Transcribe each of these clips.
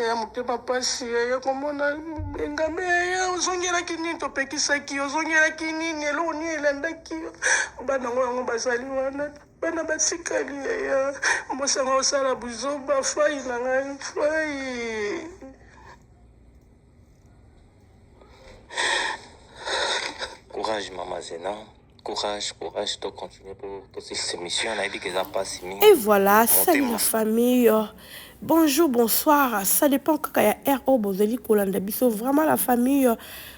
ya mutema pasi ya komona engame ya ozongelaki nini topekisaki ozongelaki nini eloni elandaki bana ngo bazali wana bana batikali ya mosanga osala buzoba fai na ngai fai. Courage maman Zena. Courage, de continuer pour ces missions. Et voilà, salut la famille. Bonjour, bonsoir. Ça dépend quand il y a RO Bozeli Kolanda Biso. Vraiment la famille.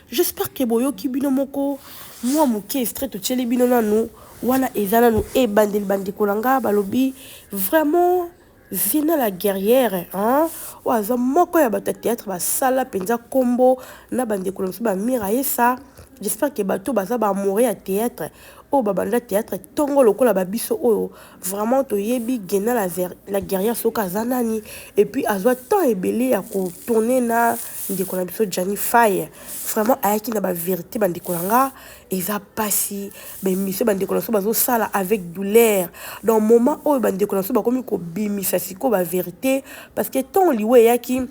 J'espère que Boyo Kibino Moko. Moi, Mouké, Street, Tcheli Bino Nanou. Wana Ezana nous et Bandel Bandi Kolanga Balobi. Vraiment. Zina la guerrière, hein? Oaza moko ya bata théâtre ba sala penza combo na bande kolomso ba mirailler ça. J'espère que bato baza ba mourir à théâtre. Oh babanda théâtre tongo lokola ba biso oyo. Vraiment to yebi gena la guerrière soka zanani et puis azwa temps ebele ya ko tourner na ndeko na biso Johnny Faye. Vraiment ayaki na ba vérité bande kolanga eza pasi ben monsieur bande kolonso bazo sala avec douleur. Dans moment oyo bande kolonso ba komi ko bimisa siko ba vérité parce que ton liwe yaki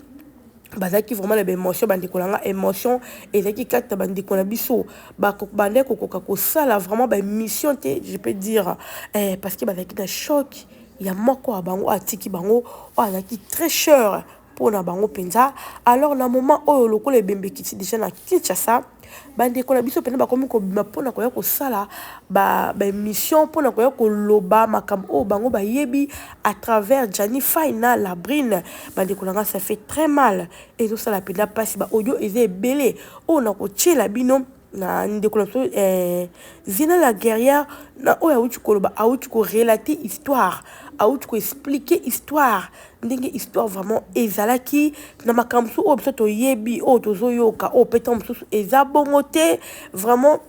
bazaki vraiment les émotions bande kolanga émotion ezaki kata bande kolana biso ba bande kokoka ko sala vraiment ba mission te je peux dire parce que bazaki na choc ya moko a bango atiki bango o azaki très cher pour na bango penza. Alors na moment oyo lokolo ebembe kiti déjà na Kinshasa bande kolana biso pena ba komi ko bima pona ko ya ko sala ba mission pona ko ya ko loba makambo o bango ba yebi à travers Johnny Faina la brine bande kolanga ça fait très mal et tout ça la pena passe ba audio eze belé o na ko tchela bino na ndeko Zina la guerrière na oya uti koloba a uti ko relater histoire a uti ko expliquer histoire ndenge histoire vraiment ezalaki na makamsu o biso to yebi o tozo yoka o petam susu ezabongote vraiment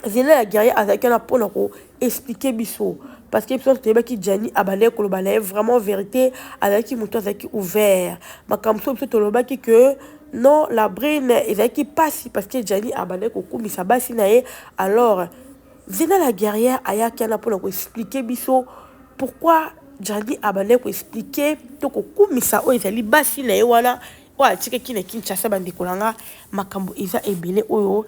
Zina la guerrière azaki na pona ko expliquer biso parce que biso to yebaki Johnny abale koloba na vraiment vérité azaki muto azaki ouvert makamsu biso to lobaki que non la brine ezaki pasi parce que Johnny abale ko kumisa basi na ye. Alors Zina la guerrière ayaki na pona ko expliquer biso pourquoi Johnny abale ko expliquer to ko kumisa o ezali basi na ye wana o atika kine Kinshasa bande kolanga makambo eza ebele oyo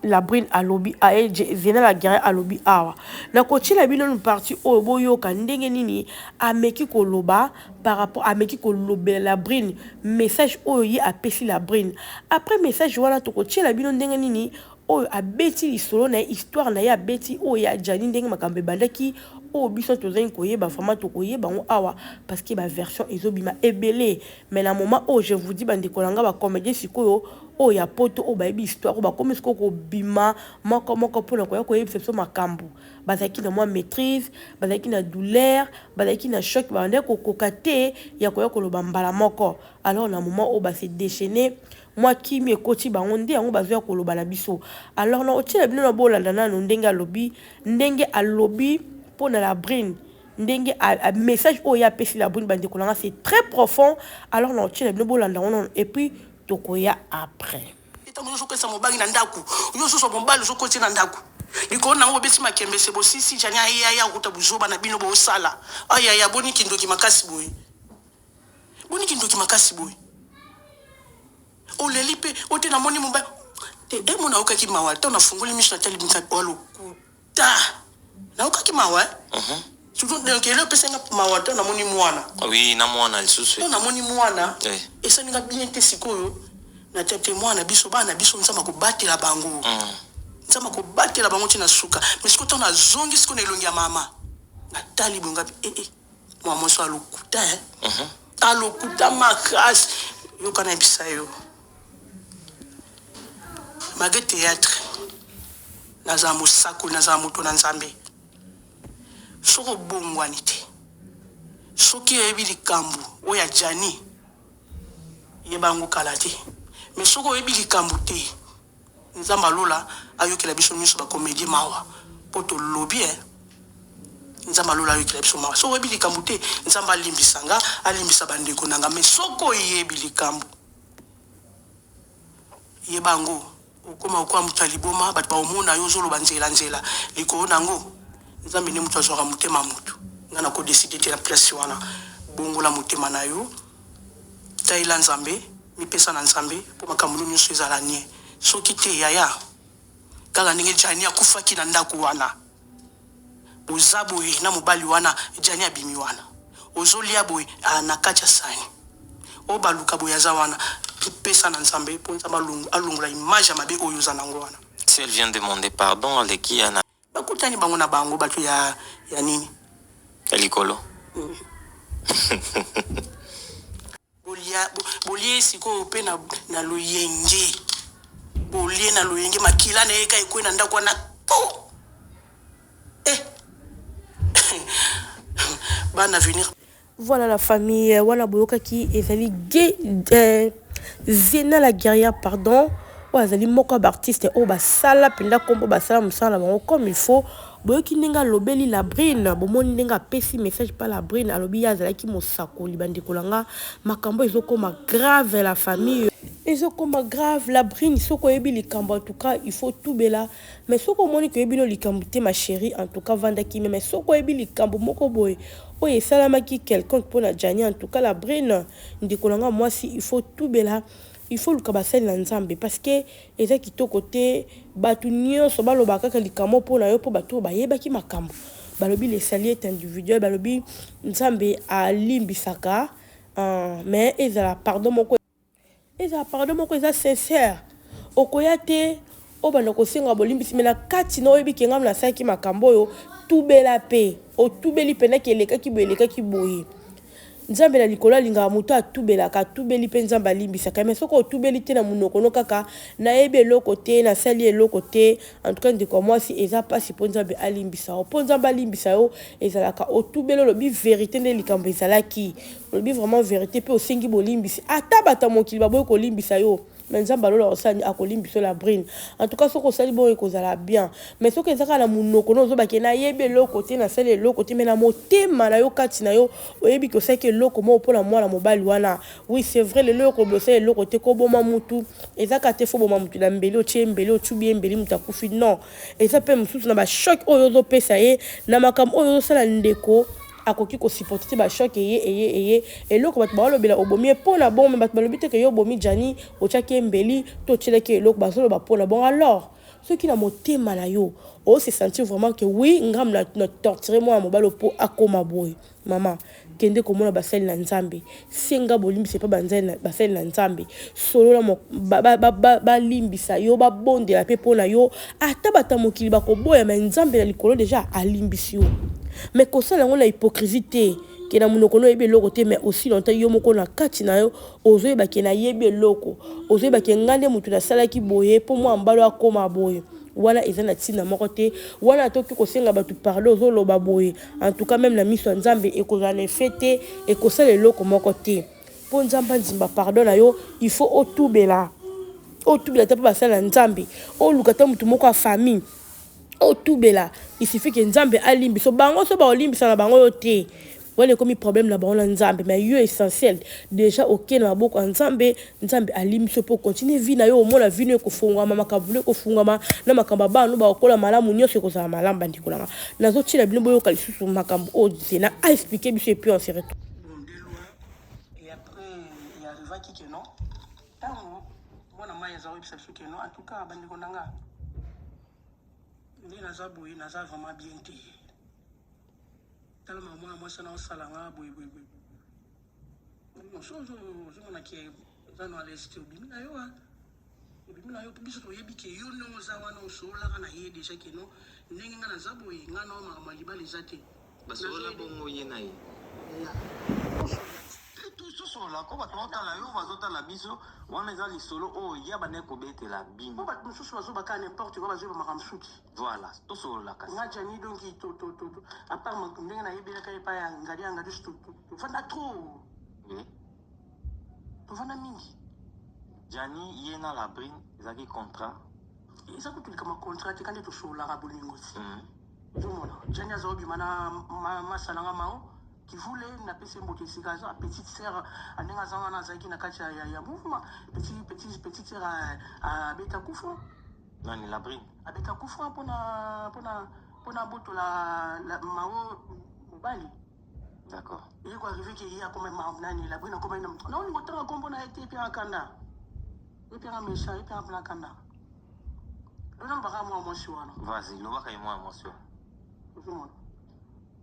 la brine à lobby a Zina la guerrière à lobby awa na ko tila bino une partie o boyo ka ndenge nini ameki ko loba par rapport à meki ko lobela la brine message oyo yi apesi la brine après message wana to ko tila bino ndenge nini oyo abeti lisolo na histoire na ya beti oyo ya Johnny ndenge makambe bandaki o biso tozali koyeba vraiment to koyeba ngo awa parce que ba version ezobima ebele mais na moment où je vous dis bande kolanga ba comédien sikoyo o ya poto o ba yebi histoire ba comme siko ko bima moko pona ko ya ko yebisa so makambo bazaki na moi maîtrise bazaki na douleur bazaki na choc ba ndeko kokate ya ko loba mbala moko. Alors na moment où ba se déchaîner moi qui me koti bango nde yango bazwa ko loba na biso. Alors na otila bino na bolanda na ndenge alobi ndenge alobi pona la brine ndenge a message oya pesi la brine bande kolanga c'est très profond. Alors na otila bino bolanda on et puis tokoya après itango zo kwesa mobangi na ndaku yo so bombali zo koti na ndaku liko na ngo beti makembe sebo sisi janya ya kuta buzoba na bino bo sala aya boni kindoki makasi boy boni kindoki makasi boy o lelipe o te na moni mumba te mona okaki mawa te na fungoli misha tali binka walo kuta na okaki mawa surtout donc ele pesa nga mawa te na moni mwana oui na mwana lisusu na moni mwana esa ninga bien te sikoyo na tete mwana biso bana biso nzama ko batela bango nzama ko batela bango tina suka mais siko tona zongi siko na elongi ya mama natali bonga mwa moso alokuta alokuta makasi yo kana bisayo magé théâtre naza musako naza muto na nzambe soko bongwani te soki yebi likambu oya Johnny yebango kala te mais soko yebi likambu te nzamba lola ayokela biso nyuso ba comédie mawa poto lobby nzamba lola ayokela biso mawa soko yebi likambu te nzamba limbisanga alimbisa bandeko nanga mais soko yebi likambu yebango ukoma ukwa mutaliboma bat ba omona yo zolo banzela liko nango nzambe ne mutu azwaka mutema mutu ngana ko décider te la place wana bongo la mutema na yo taila nzambe mipesa na nzambe po makambo nyonso ezala nie soki te yaya kaka ndenge jani akufaki na ndako wana oza boye na mobali wana jani abimi wana ozolia boye na kati ya sani o baluka boye aza wana pesa na nzambe po nzambe alongola image ya mabe oyo oza nango wana. Si elle vient demander pardon aleki yana bakutani bango na bango bato ya nini ya likolo bolie sikoyo mpe na loyenge bolie na loyenge makila na ye ka ekwe na ndako wana bana venir. Voilà la famille, voilà boyoka qui ezali Zena la guerrière pardon. Ouais, ezali moko artiste o basala penda kombo basala musala bango comme il faut. Boyoki ndinga lobeli la brine, bomoni ndinga pesi message pas la brine alobi azalaki mosako libandeko langa makambo ezokoma grave la famille. Ezokoma grave la brine soko yebi likambo en tout cas il faut tout bela mais soko moni ko yebi no likambo te ma chérie en tout cas vandaki mais soko yebi likambo moko boy oye salamaki quelqu'un pour la Jani en tout cas la brine ndeko langa moi si il faut tout bela il faut le kabasel na nzambe parce que eza kitoko te batu nyonso balobaka ka likambo pona yo po batu bayebaki makambo balobi les saliers individuel balobi nzambe alimbisaka mais ezala pardon moko eza sincère okoya te obanda kosenga bolimbisi mais na kati na oyebi ke ngam na saki makambo oyo tubela pe otubeli pena kelekaki boye nzambe na likolo alingaka moto atubelaka tubeli mpe nzambe alimbisaka mais soki otubeli te na monoko no kaka nayebi eloko te nasali eloko te en tout cas ndeko mwasi eza mpasi mpo nzambe alimbisa yo mpo nzambe alimbisa yo ezalaka otubeli olobi vérité nde likambo ezalaki olobi vraiment vérité mpe osengi bolimbisi ata bata mokili baboyi kolimbisa yo mais nzambe alola osali akolimbisa la brine en tout cas soki osali boye ekozala bien mais soki ezaka na monoko no ozobaki nayebi eloko te nasali eloko te mais na motema na yo kati na yo oyebi ke osalaki eloko moko mpona mwana mobali wana oui c'est vrai lelo okobi osali eloko te koboma mutu ezaka te fo boma mutu na mbeli otie mbeli otubi ye mbeli mutu akufi non eza mpe mosusu na bashock oyo ozopesa ye na makambo oyo ozosala ndeko akoki ko supporter te ba choc eye eloko bato balobela obomi mpona bon mais bato balobi te ke yo bomi Jani otiaki mbeli to tielaki eloko bazoloba mpona bon alors ceux qui na motema na yo o se sentir vraiment que oui ngam na torturer moi mobalo po akoma boy maman kende komona basali na nzambe senga bolimbisa pa banzali basali na nzambe solo la ba limbisa yo ba bonde la pe pona yo ata bata mokili bakoboya mais nzambe na likolo déjà alimbisi yo mais kosala ngo la hypocrisie te ke na monoko no yebi eloko te mais aussi longtemps yo moko na kati na yo ozoyeba ke na yebi eloko ozoyeba ke ngande mutu nasalaki boye po mwa mbalo akoma boye wana eza na ntina moko te wana toki kosenga bato pardon ozoloba boye en tout cas même na miso ya nzambe ekozala na efe te ekosala eloko moko te mpo nzambe andimba pardon na yo il faut otubela te mpo basala na nzambe oluka te mutu moko ya famille otubela il suffit que nzambe alimbiso bango so baolimbisa na bango yo te wale komi problème na bango na nzambe mais yo essentiel déjà ok na maboko ya nzambe alimbiso po continuer vie na yo omona vie no ekofungwama makambo ekofungwama na makambo bano bakola malamu nyonso ekozala malamu bandikolanga nazotiela bino boyoka lisusu makambo oyo Zena a expliqué biso et puis on se retrouve et après il arrivaki que non ntango mwana mai aza oyebisa biso que non en tout cas bandeko nanga nde naza boye naza vraiment bien te talama mwana mwasi na osala nga boye ozomonaki eza no alesi te obimi na yo mpo biso toyebi ke yo ndenge oza wana osololaka na ye deja ke no ndenge nga naza boye nga na makambo ya libala eza te basola bongo ye na ye tosola ko bato baotala yo bazotala biso wana eza lisolo oyo ya bane kobetela bino po bato mosusu bazobaka n'importe quoi bazoyeba makambo suki voilà tosolola kasi nga Jani donc apart ndenge nayebelaka epai ya ngadi tovanda trop tovanda mingi Jani ye na la brine ezalaki contrat eza kotulika macontrat te kandi tosololaka bolingo ti ozomona Jani aza obima na masalanga mao kivule na pesi mboto esika aza petite sœur ndenge aza wana azalaki na kati ya mouvement petite sœur abeta kufa nani la brine abeta kufa mpona botola mao mobali D'accord. Il est arrivé qu'il y a comme un marnani, la brune comme un homme. Non, on a un combo na été puis un kanda. Et puis un méchant, et puis un plan kanda. On a pas moi mon choix. Vas-y, nous va moi monsieur.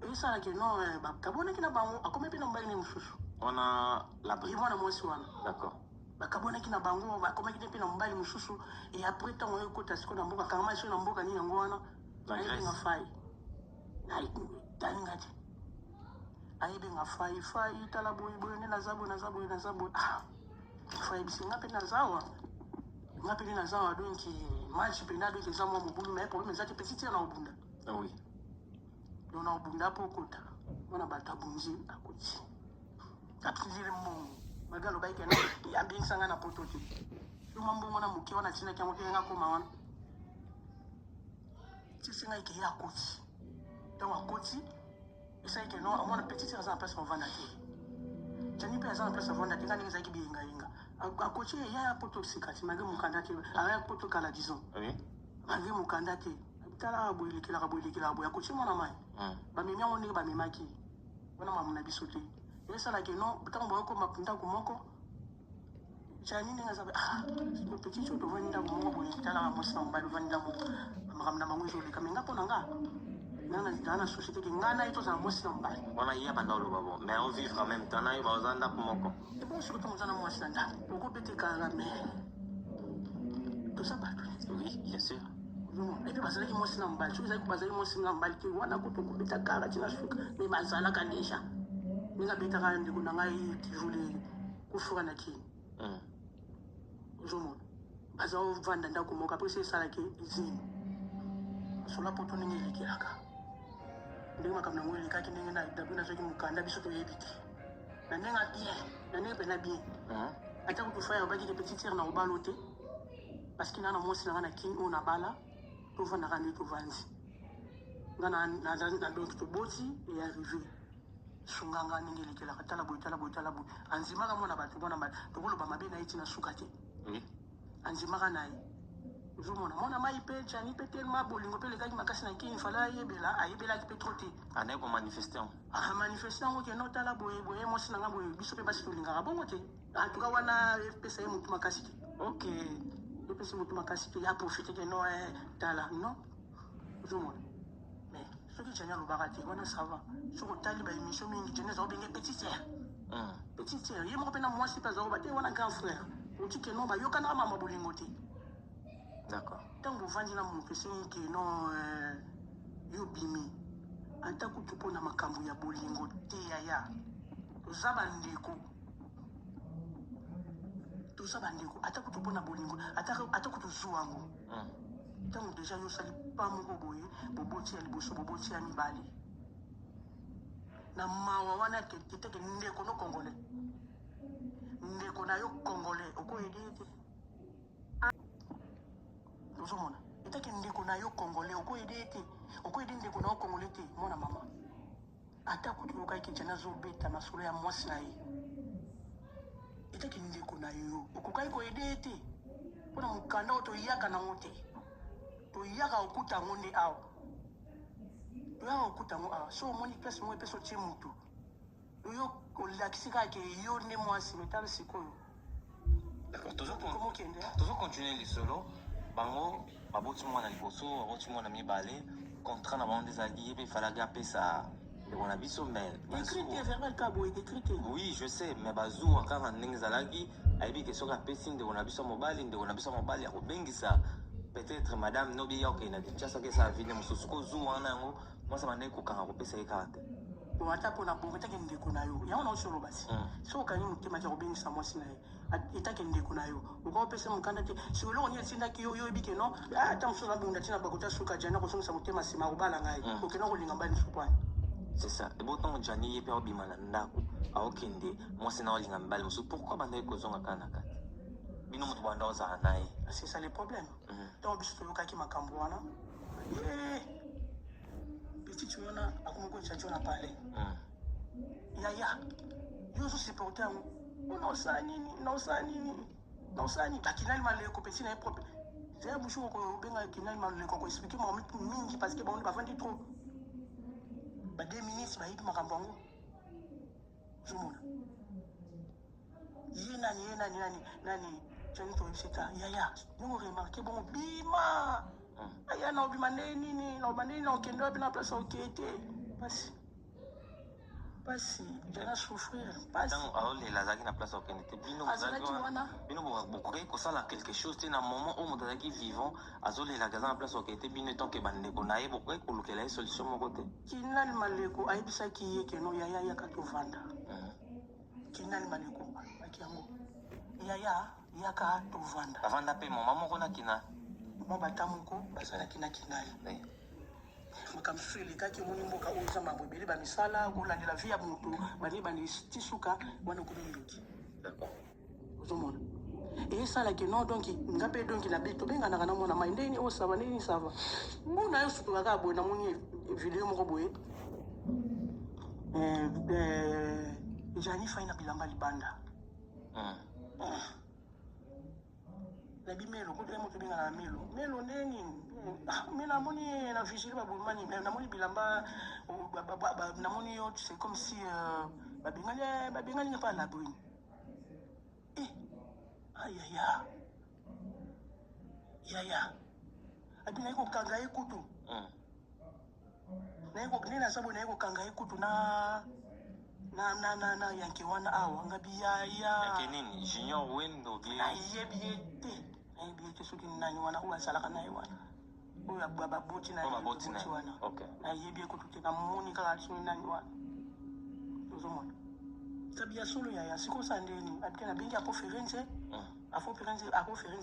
Et ça là que non, kabone qui n'a pas à combien de temps on a la brune. Il va moi choix. D'accord. Kabone qui n'a pas à combien de temps mbali mususu et après tant on écoute à ce qu'on a mboka kama sur mboka ni ngwana. La Grèce. Na fai. Na dalingati. Aïe bien fai tala boy na zabo ah fai bisinga pe na zawa ngapi na zawa donc match pe na donc zamu mobulu mais problème zaki petit na obunda Ah oui. Donc na obunda po kota wana bata bunzi akoti atuzile mo magalo baike na ya bien sanga na potote yo mambo mona muke wana tina kyango kenga ko mawana tisinga ike ya koti donc akoti ça que non on a petite raison place on vend até jani pe raison place on vend até ngani ngaki binga inga a coach ya poto sikati mage mukandate a poto kala disons oui mage mukandate tala boyeli kila boy a coach mona mai ba memi on ne ba memaki wana mamuna bisote et ça là que non tant ko mapunda ko moko jani ninga zabe le petit choto vanda ko moko boy tala mo samba vanda mo makamna manguzo le kamenga ponanga dans la société qui ngana ito za mosi na mbali wana iya bandolo babo mais on vivre en même temps na yo bazanda kumoko et bon surtout on zana mosi na ndako oko pete kala mais tout ça pas oui bien sûr non et puis bazali mosi na mbali tu zali bazali mosi na mbali ki wana ko to beta kala tina suka mais bazala kanisha ninga beta kala ndiko na ngai tijule kufura na kini zomo bazawo vanda ndako moka après c'est ça là qui izini sola poto ningi likiraka ndenge makambo nango elekaki ndenge na dabu nazwaki mokanda biso toyebi te na ndenge bien na ndenge mpena bien ata kutu faya obaki ke petit tere na obalo te parce que nana mwasi nanga na kini oyo na bala tovandaka nde tovandi nga na donc toboti e arrivé sunganga ndenge elekelaka tala boye anzimaka mwana bato mwana tokoloba mabe na ye tina suka te anzimaka na ye ozomona mwana mai mpe jani mpe telema bolingo mpe elekaki makasi na kini fala ayebelaki mpe tro te anaye komanifeste manifeste yango ke notala boye mwasi nanga boye biso mpe basi tolingaka bongo te antuka wana epesa ye motu makasi te ok epesa motu makasi te ya profite ke no tala non ozomona mais soki jani alobaka te wana sava soki otali baémission mingi jani aza obenge petit tere ye moko mpe na mwasi mpe aza koba te wana grand frère oti ke no bayokanaka mama bolingo te d'accord ntango ovandi na moto esengi ke no yo bimi ata kutu mpona makambo ya bolingo te yaya toza bandeko ata kutu mpona bolingo ata kutu zuwa yango ntango deja yo osali pa moko boye boboti ya liboso boboti ya mibale na mawa wana eteke ndeko no congolais ndeko na yo congolais okoyede ete ozomona etake ndeko na yo congolais okoyede ete okoyede ndeko na yo congolais te mwana mama ata kutu yokaki jana azobeta na solo ya mwasi na ye etake ndeko na yo okokaki koyede ete mpona mokanda oyo toyaka nango te toyaka okuta yango nde awa toyaka okuta yango awa so omoni place moko epesa otie motu oyo olakisi kaka ke yo nde mwasi metala sikoyo d'accord tozo continuer lisolo bango baboti mwana liboso baboti mwana mibale contrat na bango nde ezalaki ye mpe efalaki apesa ndeko na biso mais oui je sais mais bazuwa kaka ndenge ezalaki ayebi ke soki apesi ndeko na biso ya mobali akobengisa peut-être madame nobi ya okende na kinshasa ke esa vine mosusu kozuwa wana yango mwasi bandeki kokanga kopesa ye kaka te ata mpona bongo etake ndeko na yo yango na osolo basi soki okangi motema tia kobengisa mwasi na ye etake ndeko na yo okopesa mokanda te siko eloko nini etindaki yo oyebi ke no ata mosusu abunda ntina bakota suka jani akosongisa motema nsima akobala ngai okenda kolinga mbali sukwana c'est ça ebo ntango jani ye mpe aobima na ndako aokende mwasi na olinga mibali mosusu pourkui bandaki kozonga kaka na kati bino moto banda ozala na ye c'est ça le problème ntango biso toyokaki makambo wana petite wana akomi kochacho na pale yaya yo ozosupporte yango naosala nini bakinali maleko pesi na ye propre zaya bushi kobenga kinali maleko koexplike makambo mingi parce que bango bavandi trop ba 2 minutes bayebi makambo yango ozomona ye nani Johnny toyebisika yaya ndenge oremarke bongo bima aya na obima nini na okende wapi na place okete pasi jana souffrir pasi donc aolela azalaki na place okende te bino bokoki kosala quelque chose te na moment oyo moto azalaki vivant azolelaka aza na place okende te bino etonke bandeko na ye bokoki kolukela ye solution moko te kinali maleko ayebisaki ye keno yaya yaka tovanda kinali maleko aki yango yaya yaka tovanda avanda mpe moma moko na kina mo bata moko bazalaki na kinali makambo so elekaki omoni mboka oyo eza mambo ebele bamisala kolandela vi ya moto bani banesti suka wana okomi ndoki ozomona esalaki non donc nga mpe donc na be tobenganaka na mwana mai ndeni oyo sava ndeni sava mbuna yo sutu kaka boye namoni video moko boye jani fai na bilamba libanda nabi melo kote moto bengana melo ndeni mais namoni na vigile babomani namoni bilamba namoni yo c'est comme si babengani pas la brune yaya abi naye kokanga ye kutu nini asabo naye kokanga ye kutu na yanke wana awa ngabi yaya nini junior wendo bie nayebi ye te soki nani wana oyo azalaka naye wana oyo baboti na wana nayebi ye kutu te namoni kaka soki nani wana ozomona tabia solo yaya sikosa ndeni abike nabengi akoferenze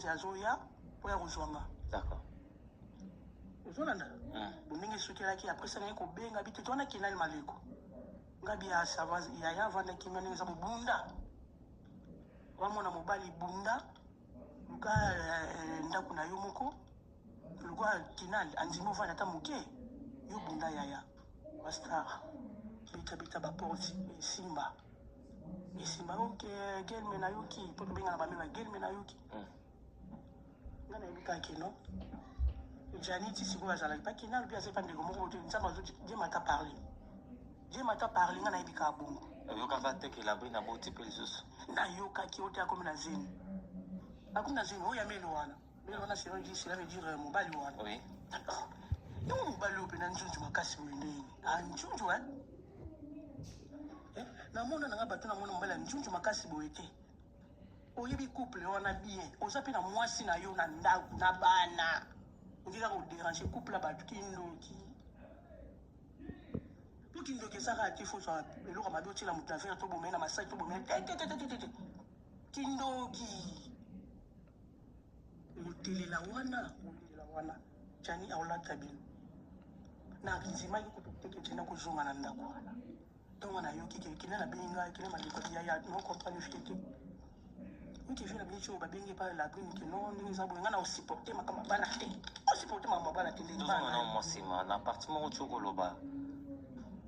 azoya po ya kozwanga ozolanda ndenge soki alaki apres naye kobenga bi te twana kinali maleko ngabi ya sava yaya avandaki ndenge eza mobunda wamona mobali bunda luka ndako na yo moko luka kinali andimi ovanda ata moke yo bunda yaya bastar bitabita baporti esimba yoke gelme na yoki po tobengana bamema gelme na yoki nga nayebi kake no jani ti sikoyo azalaki bakina lobi azepa ndeko moko te nzambe azo diemata parle nga nayebi kaka bongo oyokaka teke labri na boti mpe lisusu nayokaki oyo te akomi na zemi oyo ya melo wana cela veut dire mobali wana yango mobali oyo mpena nzunzu makasi boye ndeni anzunzu namona nanga bato namona mobali ya nzunzu makasi boye te oyebi couple wana bien oza mpe na mwasi na yo na ndako na bana oki kaka oderange couple ya bato kindoki ezaka te fozwa eloko mabe otiela moto na vere tobomei na masai tobomei te kindoki otelela wana jani aolata bino na nzimaki kutoteke tena kozonga na ndako wana ntongo nayoki kele na benga kele maleko yaya no comprendre fie te oki vi na bini oyo babenge pa labrine keno ndenge eza boye nga na osupporte makambo bana te osupporte makambo bana te tozongana mosima na parti moko ti okoloba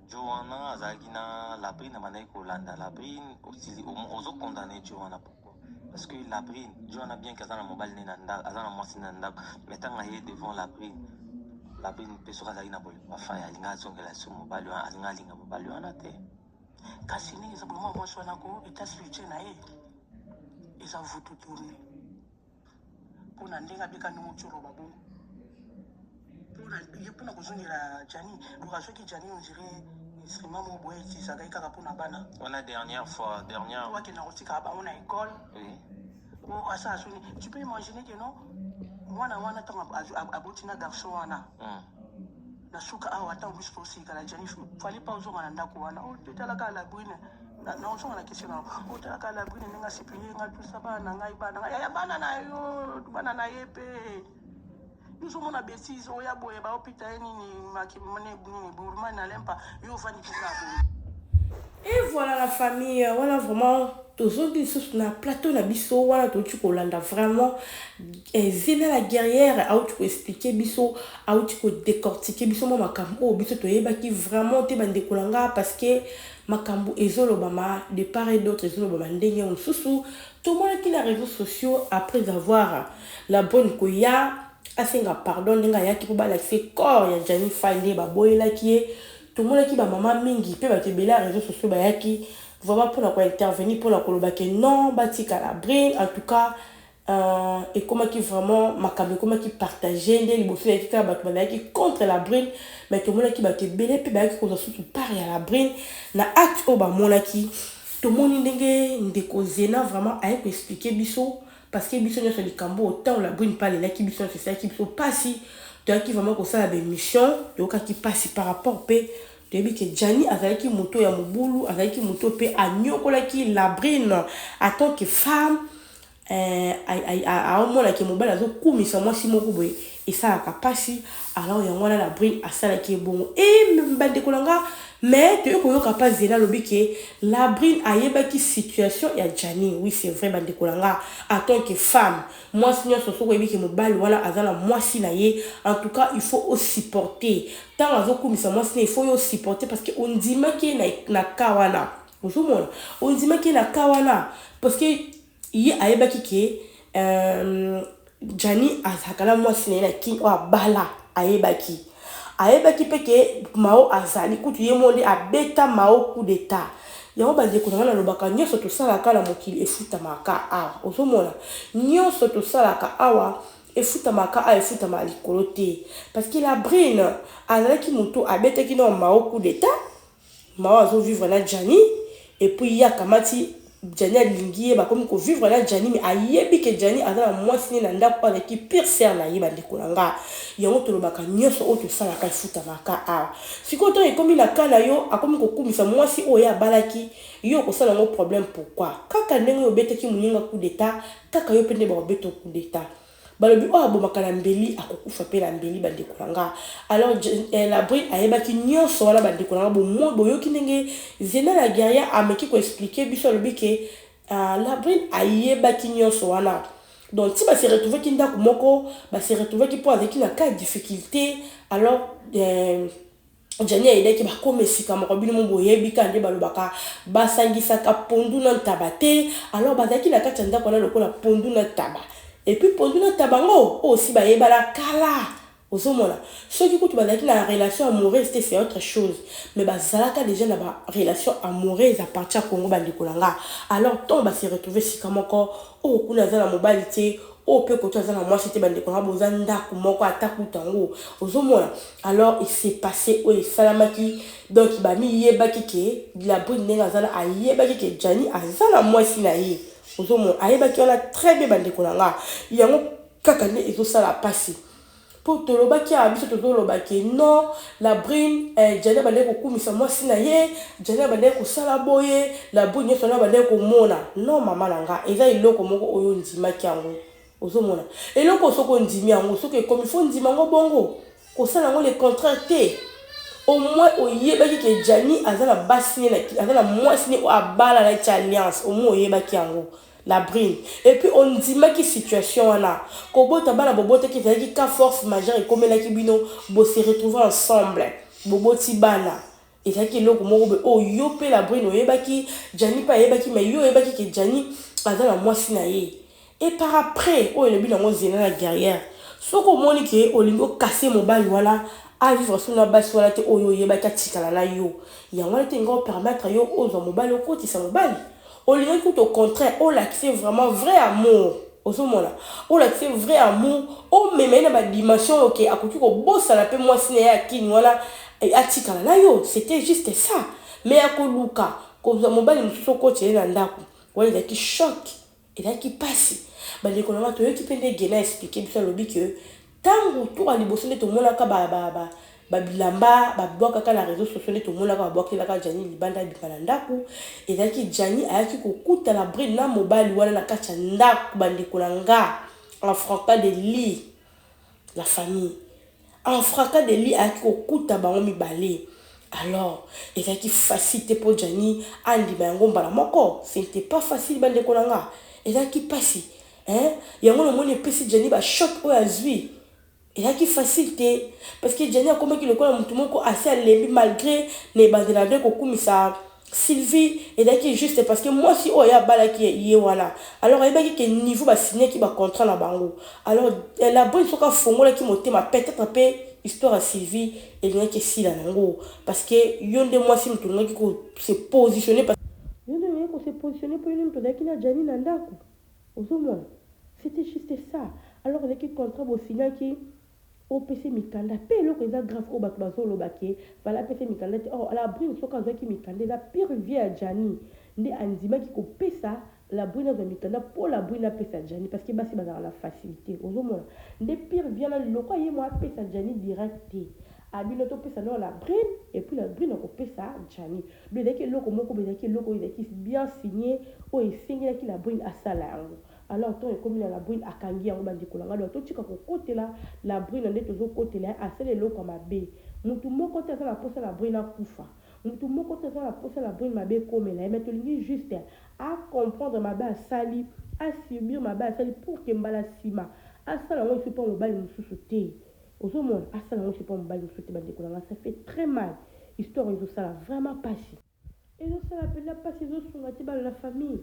jo wana azalaki na labrine abandaki kolanda labrine ozokondane jo wana pourquoi parce que labrine jo wana bien ke aza na mobali ne na ndako aza na mwasi na ndako mais ntango aye devant labrine mpe soki azalaki na bolingo afai alinga azongela so mobali wana alinga alinga mobali wana te kasi ndenge eza boye mwa mwasi wana ko eta spirituel na ye eza vutu tourne mpona ndenge abekani moti oloba bongo mpona kozongela jani loka soki jani ondire instrument moko boye etisakaki kaka mpona bana wana dernière wakenda kotikaka bango na école asala soni tu peux imaginer ke non mwana wana ntango aboti na garçon wana na suka awa ntango biso tosikala jani fali pa ozonga na ndako wana otalaka labrine naozonga na question na otalaka labrine ndenge asiplie nga tusa bana na ngai yaya bana na yo bana na ye mpe bizomona besise oya boye baopita ye nini nini bourmani na lempa yo ovandi kila boye. Et voilà la famille, voilà vraiment toujours des choses na plateau na biso wana to tu kolanda vraiment zina la guerrière a tu ko expliquer biso a tu ko décortiquer biso mo makambo biso to yeba ki vraiment te bande kolanga parce que makambo ezolo bama de part et d'autre ezolo bama ndenge on susu tout le monde qui les réseaux sociaux après avoir la bonne koya asenga pardon ndinga yaki ko bala c'est corps ya Jani Fande ba boyela ki tout le monde qui ba maman mingi pe ba tebela réseaux sociaux ba yaki vraiment pour la intervenir pour la colobaque non batika la brine en tout cas et comment qui vraiment makambe comment qui partager les liboso ya kika bato qui contre la brine mais tout le monde qui ba te belé pe ba qui cause surtout pari à la brine na acte au ba monaki tout le monde ndenge ndeko zena vraiment a expliquer biso parce que biso nyonso likambo autant la brine parle là qui biso c'est ça qui biso passi tu as qui vraiment comme ça la mission de ka qui passe par rapport pe de bi que Jani azalaki moto ya mobulu azalaki moto pe anyokolaki la brine en tant que femme a omona ke mobali azokumisa mwasi moko boye esalaka mpasi alors yango wana la brine asalaki ebongo bandeko na nga mais toyei koyoka mpa zela alobi ke la brine ayebaki situation ya Jani oui c'est vrai bandeko na nga en tant que femme mwasi nyonso soko oyebi ke mobali wana aza na mwasi na ye en tout cas il faut osupporter ntango azokumisa mwasi na il faut yo supporter parce que ondimaki na ka wana ozomona ondimaki na ka wana parce que ye ayebaki ke Jani azakala mwasi na ki o abala ayebaki pe ke mao azali kutu ye monde abeta mao coup d'état yango bandeko na lobaka nyonso tosalaka na mokili efutamaka awa ozomona nyonso tosalaka awa efutamaka awa efutama likolo te parce que la brine azalaki moto abetaki na mao coup d'état mao azovivre na Jani et puis yakamati Jani alingi ba comme ko vivre la Jani mais ayebi ke Jani azala mwasi na ndako avec qui pire sert na yeba ndeko nanga yango to lobaka nyonso o to sala ka futa maka a sikoto e komi na kana yo akomi ko kumisa mwasi o ya balaki yo ko sala ngo problème pourquoi kaka ndenge obeteki muninga coup d'état kaka yo pende ba obeto coup d'état balobi o abomaka na mbeli akokufa pe na mbeli bandeko nanga alors la brine ayebaki nyonso wana bandeko nanga boyoki ndenge zena la guerrière ameki ko expliquer biso alobi ke la brine ayebaki nyonso wana donc si ba se retrouver ki ndako moko ba se retrouver ki po avec na cas difficulté alors Jani ayedaki bakoma esika moko bino mo boyebi kande balobaka basangisaka pondu na tabate alors bazaki na kati ya ndako wana lokola pondu na taba et puis pondu na tabango aussi ba yebala kala ozomona soki kutu bazaki na relation amoureuse c'est autre chose mais bazalaka déjà na ba relation amoureuse à partir Congo bandeko nanga alors ton ba se retrouver sika moko o kuna za na mobali te o pe ko to za na mwasi te bandeko nanga bozanda ku moko ataku tango ozomona alors il s'est passé o salamaki donc ba mi yebaki ke la brine nenga za na ayebaki ke Jani azala mwasi na ye ozomona ayebaki ona très bien bandeko nanga yango kaka ne ezosala pasi pour tolobaki a biso tolobaki non la brine Jani bande ko kumisa mwasi na ye Jani bande ko sala boye la brine nyonso na bande ko mona non mama nanga eza iloko moko oyo ndimaki yango ozomona eloko soko ndimi yango soko comme il faut ndima ngo bongo ko sala ngo le contraire te au moins oyebaki ke Jani azala basine na azala mwasi ne o abala la alliance au moins oyebaki yango la brine et puis on dit ma qui situation là kobota bana bobota qui fait ka force majeure et comme la kibino bo se retrouver ensemble boboti bana et ça qui loko moko o yo pe la brine oyebaki Jani pa yebaki mais yo yebaki ke Jani azala mwasi na ye et par après o le bino zena la guerrière soko moni ke olingo casser mobali wala a vivre sur la base wala te o yo yebaki tikala na yo yango te ngo permettre yo ozo mobali o kotisa mobali au lieu au contraire, on l'accès vraiment vrai amour. Au moment-là, on l'accès vrai amour. On met maintenant ma dimension ok. À côté au boss à la paix moi c'est à qui voilà et à tikala là yo. C'était juste ça. Mais à Koluka, comme ça mon bal me sous côté là ndako. Ouais il a qui choc et là qui passe. Bah les colons toi qui pende gena expliquer bien le but que tant autour à liboso tout le monde là babilamba babwaka kaka na réseaux sociaux to mona ka babwaka la Jani libanda bikala ndaku ezaki Jani ayaki kokuta la brine na mobali wala na kati ya ndaku bandeko nanga en fracas de lit la famille en fracas de lit ayaki kokuta bango mibale alors ezaki facile pour Jani andi bango mbala moko c'était pas facile bandeko nanga ezaki pasi yango le moni pesi Jani ba choc o azui et là qui facilite parce que Jani a comme qui le quoi mon tout monde assez alébi malgré les bandelades ko kumisa Sylvie et là qui juste parce que moi si oya bala qui est voilà alors il y a que niveau ba signer qui ba contrat na bango alors la bonne soka fongo là qui monter ma peut-être peu histoire à Sylvie et il y a que si là nango parce que yonde moi si tout le monde qui se positionner parce fonctionné pour une personne qui n'a jamais nandaku. Ozomona. C'était juste ça. Alors, avec le contrat, au final, qui OPC mikanda pe eloko eza grave oyo bato bazolobake vala apesi mikanda te or la brune soki azwaki mikanda eza pire vie ya jani nde andimaki kopesa la brune azwa mikanda mpo la brune apesa jani parce que basi bazala na facilité ozomona nde pire vie na liloko ye mo apesa jani direct te abino topesa nao la brune et puis la brune akopesa jani do ezalaki eloko moko bo ezalaki eloko oyo ezalaki bien signé oyo esengelaki la brune asala yango alors to ekomi na la brune akangi yango bandeko na ngai totika kokotela la brune nde tozokotela asala eloko mabe mutu moko te aza na posa la brune akufa mutu moko te aza na posa la brune mabe ekomela ye me tolingi juste acomprendre mabe asali asubir mabe asali pour ke mbala nsima asala yango esu mpo mobali mosusu te ozomona asala yango esu mpo mobali mosusu te bandeko na ngai ça fait très mal histoire ezosala vraiment pasi ezosala mpenza mpasi ezosunga te bana na famille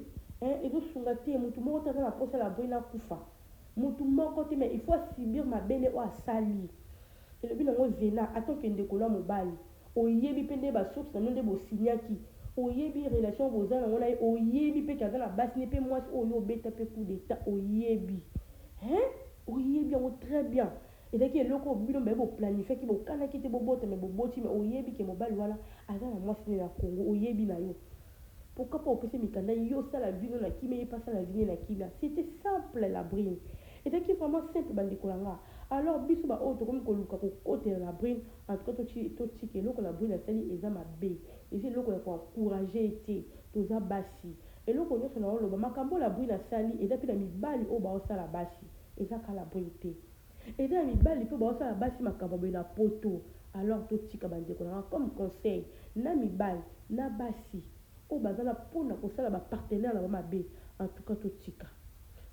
ezosunga te mutu moko te aza na posa la brune akufa mutu moko te mais il faut asubir mabele oyo asali elobi nango zena atokende kola mobali oyebi mpe nde basource na no nde bosinyaki oyebi relation boza nango na ye oyebi mpe ke aza na basi ne mpe mwasi oyo obeta mpe coup d'état oyebi oyebi yango très bien ezalaki eloko bino baye boplanifiaki bokanaki te bobota me boboti me oyebi ke mobali wana aza na mwasi ne na congo oyebi na yo pourquoi pas opesa mikanda yo osala vino na kimia ye pasala vino na kimia c'était simple la brine ezalaki vraiment simple bandeko na nga alors biso baoyo tokomi koluka kokotela la brine en tout cas totika eloko la brine asali eza mabe eza eloko ya koencourage te toza basi eloko nyonso na oloba makambo la brine asali eza mpe na mibali oyo baosala basi eza ka la brine te eza na mibali mpe baosala basi makambo boye na poto alors totika bandeko na nga comme conseil na mibali na basi oyo bazala mpona kosala bapartenaire na bamabe en tout cas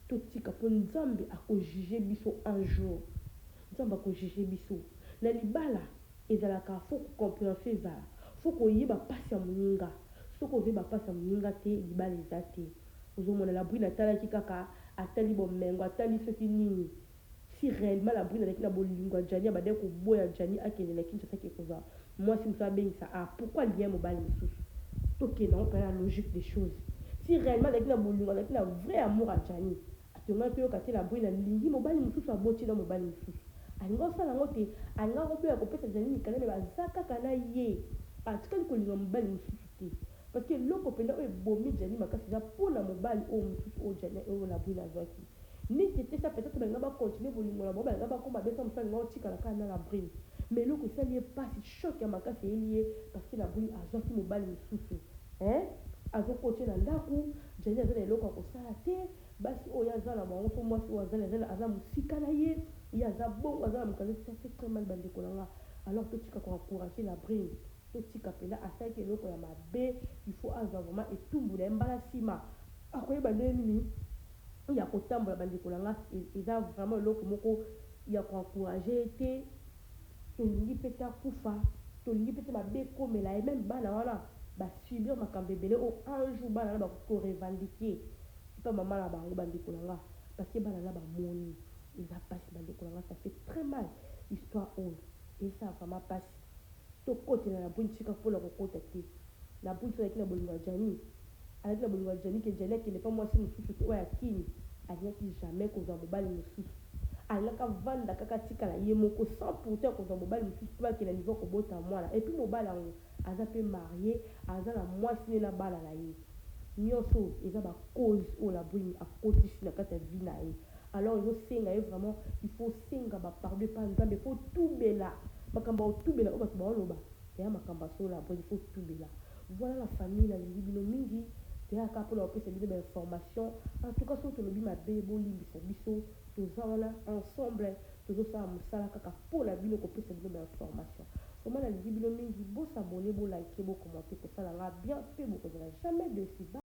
totika mpo nzambe akojuge biso un jour nzambe akojuge biso na libala ezalaka fo compréhension ezala fo koyeba mpasi ya moninga soki ozoyeba mpasi ya moninga te libala eza te ozomona la brune atalaki kaka atali bomengo atali soki nini si réellement la brune alaki na bolingo ya jani abadai koboya jani akende na kinshasa ake kozwa mwasi mosu abengisa pourquoi lien mobali mosusu tokenda ngo mpena la logique des choses si réellement alaki na bolingo alaki na vrai amour ya jani atongai mpe yoka te la brune alingi mobali mosusu aboti na mobali mosusu alinga osala yango te alinga kobeya kopesa jani mikanda me baza kaka na ye atikali kolinga mobali mosusu te parce que eloko mpenza oyo ebomi jani makasi eza mpona mobali oyo mosusu oyo jani oyo la brune azwaki neti te sa peut-être balinga bacontinue bolingo na bango balinga bakoma besa mosu alinga otikala kaka na la brune mais eloko esali ye mpasi choc ya makasi eyeli ye parce que la brune azwaki mobali mosusu azokotie na ndako jani aza na eloko ya kosala te basi oyo aza na bango so mwasi oyo aza mosika na ye ye aza bongo aza na mokanzi ça fait très mal bandeko na nga alors totika koencourage la brune totika mpenza asalaki eloko ya mabe il faut azwa vraiment etumbu na ye mbala nsima akoyeba nde nini ya kotambola bandeko na nga eza vraiment eloko moko ya koencourage te tolingi mpe te akufa tolingi mpe te mabe ekomela ye meme bana wana basubir makambo ebele oyo un jour bana na bakorevendike mpe mama na bango bandeko na nga parce que bana na bamoni eza mpasi bandeko na nga ça fait très mal histoire oyo eza vraiment mpasi tokotela na brune tika mpona kokota te na brune so alaki na bolingo ya jani alaki na bolingo ya jani ke jani akende mpe mwasi mosusu te oyo akini alingaki jamais kozwa mobali mosusu alingaka vanda kaka tikala ye moko sans pourtant kozwa mobali mosusu mpe bakenda niveau kobota mwana epuis mobali yango aza mpe marie aza na mwasi ne na bana na ye nyonso eza bacause oyo la brune akotisi na kati ya vie na ye alors ezosenga ye vraiment il faut senga bapardon mpa nzambe faut tubela makambo ya otubela oyo bato baoloba eya makambo aso la brune il faut tubela voilà la famille nalingi bino mingi teyaka mpona kopesa bino bainformation en tout cas soki tolobi mabe bolimbisa biso toza wana ensemble tozosala mosala kaka mpona bino kopesa bino bainformation vraiment nalingi bino mingi bosabone bolike bokommente kosala nga bien mpe bokozala jamais desi